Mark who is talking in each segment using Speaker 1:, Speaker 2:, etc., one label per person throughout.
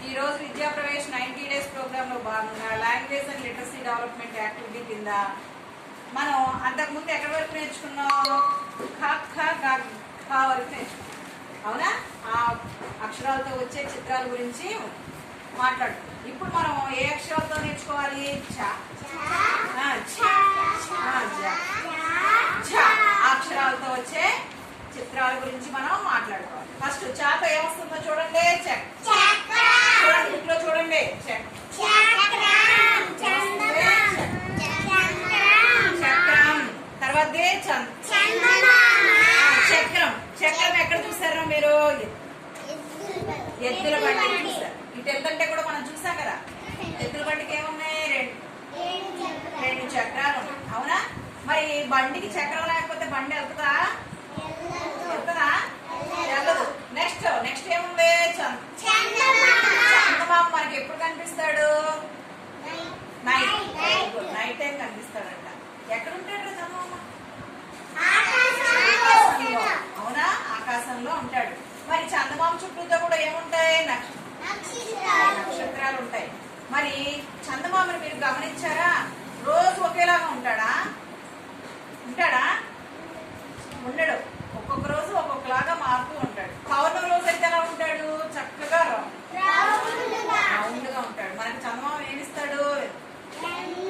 Speaker 1: ఈ రోజు విద్యా ప్రవేశ్ 90 డేస్ ప్రోగ్రామ్ లో భాగంగా language and literacy development activity కింద మనం అంతకుముందు ఎక్కడి వరకు నేర్చుకున్నాం? ఖ ఖ గ ఘ వరకు నేర్చుకున్నాం. అవునా? ఆ అక్షరాలతో వచ్చే చిత్రాల గురించి మాట్లాడుతున్నాం. ఇప్పుడు మనం ఏ అక్షరాలతో నేర్చుకోవాలి? అక్షరాలతో వచ్చే చిత్రాల గురించి మనం మాట్లాడుకోవాలి. ఫస్ట్ చాతో ఏమొస్తుందో చూడండి. చూడండి, బుక్ లో చూడండి. చక్రం, తర్వాత చక్రం. చక్రం ఎక్కడ చూసారా మీరు? ఎద్దుల బండి చూసారు. ఇటు ఎంతంటే కూడా మనం చూసాం కదా. ఎద్దుల బండికి ఏమున్నాయి? రెండు చక్రాలు ఉన్నాయి. అవునా? మరి బండికి చక్రం లేకపోతే బండి వెళ్తుందా? వెళ్ళదు. నెక్స్ట్ ఏముంది? చందమామ మనకి ఎప్పుడు కనిపిస్తాడు? నైట్ టైం కనిపిస్తాడంట. ఎక్కడ ఉంటాడు చందమామ? అవునా? ఆకాశంలో ఉంటాడు. మరి చందమామ చుట్టూతో కూడా ఏముంటాయి? నక్షత్రాలు ఉంటాయి. మరి చందమామని మీరు గమనించారా? రోజు ఒకేలాగా ఉంటాడా? ఉండడు. ఒక్కొక్క రోజు ఒక్కొక్కలాగా మారుతూ ఉంటాడు. పౌర్ణం రోజు అయితే ఎలా ఉంటాడు? చక్కగా రౌండ్ గా ఉంటాడు. మనకి చందమామ ఏమిస్తాడు?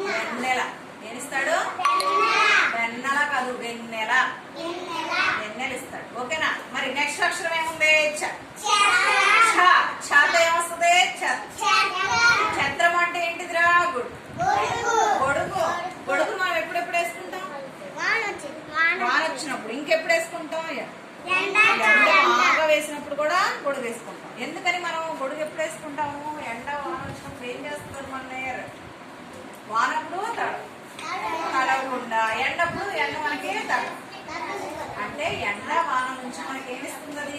Speaker 1: వెన్నెల. ఏమిస్తాడు? వెన్నెల కాదు, వెన్నెల ఇస్తాడు. ఓకేనా? మరి నెక్స్ట్ అక్షరం ఏముంది? ఛతో ఏమొస్తుంది? ఛత్రం అంటే ఏంటిదిరా? గొడుగు మనం ఎప్పుడెప్పుడు వేసుకుంటాం? వాన వచ్చినప్పుడు. ఇంకెప్పుడు వేసుకుంటాం? ఎండ బాగా వేసినప్పుడు కూడా గొడుగు వేసుకుంటాం. ఎందుకని మనం గొడుగు ఎప్పుడు వేసుకుంటాము? ఎండ వాన వచ్చినప్పుడు ఏం చేస్తారు? మన వానప్పుడు తడవకుండా, ఎండప్పుడు ఎండ మనకి తడ అంటే ఎండ వాన నుంచి మనకి ఏమిస్తుంది? అది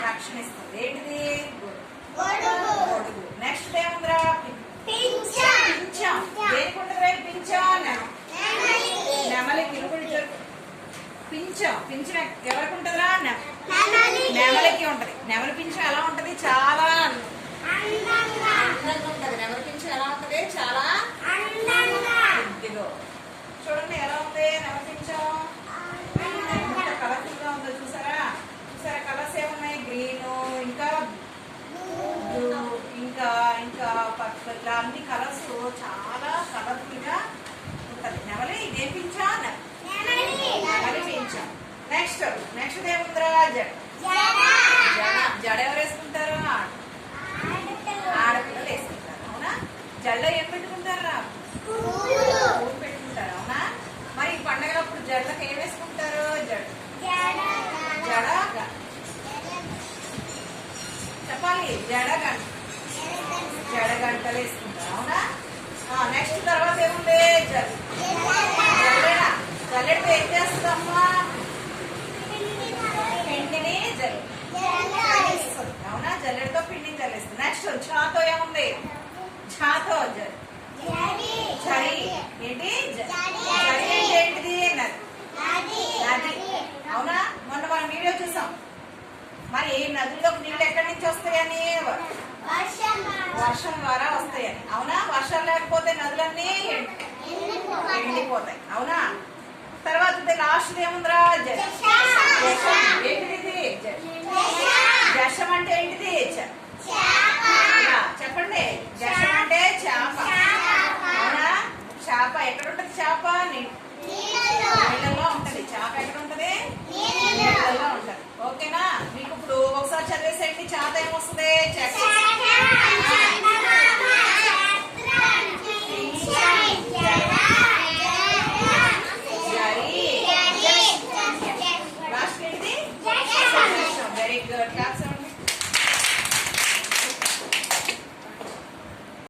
Speaker 1: రక్షణ ఇస్తుంది. ఏంటిది? గొడుగు. నెక్స్ట్ ఏముందిరా? పింఛం. దేనికి ఉంటుంది? పింఛం నెమలికి. పింఛం ఎవరికి ఉంటుందిరా? నెమలికి ఉంటది. నెమలి పింఛం ఎలా ఉంటది? చాలా అందంగా ఉంటది. నెమలి పింఛం ఎలా ఉంటది? చాలా ఇదిగో చూడండి ఎలా ఉంది నెమలి పింఛం. ఎంత కలర్ఫుల్ గా ఉందో చూసారా? కలర్స్ ఏమున్నాయి? గ్రీన్, ఇంకా బ్లూ, ఇంకా పర్పుల్, ఇలా అన్ని కలర్స్ చాలా కలర్ఫుల్ గా ఉంటది. నెమలి ఇదే పింఛం. నెమలి పింఛం. నెక్స్ట్ ఏముందిరా? జడ ఎవరు వేసుకుంటారు? ఆడపిల్లలు వేసుకుంటారు. అవునా? జడలో ఏం పెట్టుకుంటారా? పూలు పెట్టుకుంటారు. అవునా? మరి ఈ పండగలప్పుడు జడలకు ఏం వేసుకుంటారు? చెప్పాలి. జడగంటలు వేసుకుంటారు. అవునా? నెక్స్ట్ తర్వాత ఏముంది? జల్లెడితో ఏం చేస్తుందమ్మా? పిండిని జల్లిస్తుంది. అవునా? జల్లెడితో పిండిని జల్లిస్తుంది. నెక్స్ట్ ఛతో ఏముంది? ఛతో జరి. ఏంటి? జరి అంటే ఏంటిది? నది. అవునా? మొన్న మనం వీడియో చూసాం. మరి నదుల్లోకి నీళ్ళు ఎక్కడి నుంచి వస్తాయని? వర్షం ద్వారా వస్తాయని. అవునా? వర్షాలు లేకపోతే నదులన్నీ ఎండిపోతాయి. అవునా? తర్వాత లాస్ట్ ఏముందిరా? ఏంటిది? జషం అంటే ఏంటిది? చెప్పండి. జషం అంటే చేప. అవునా? చేప ఎక్కడ ఉంటుంది? చేప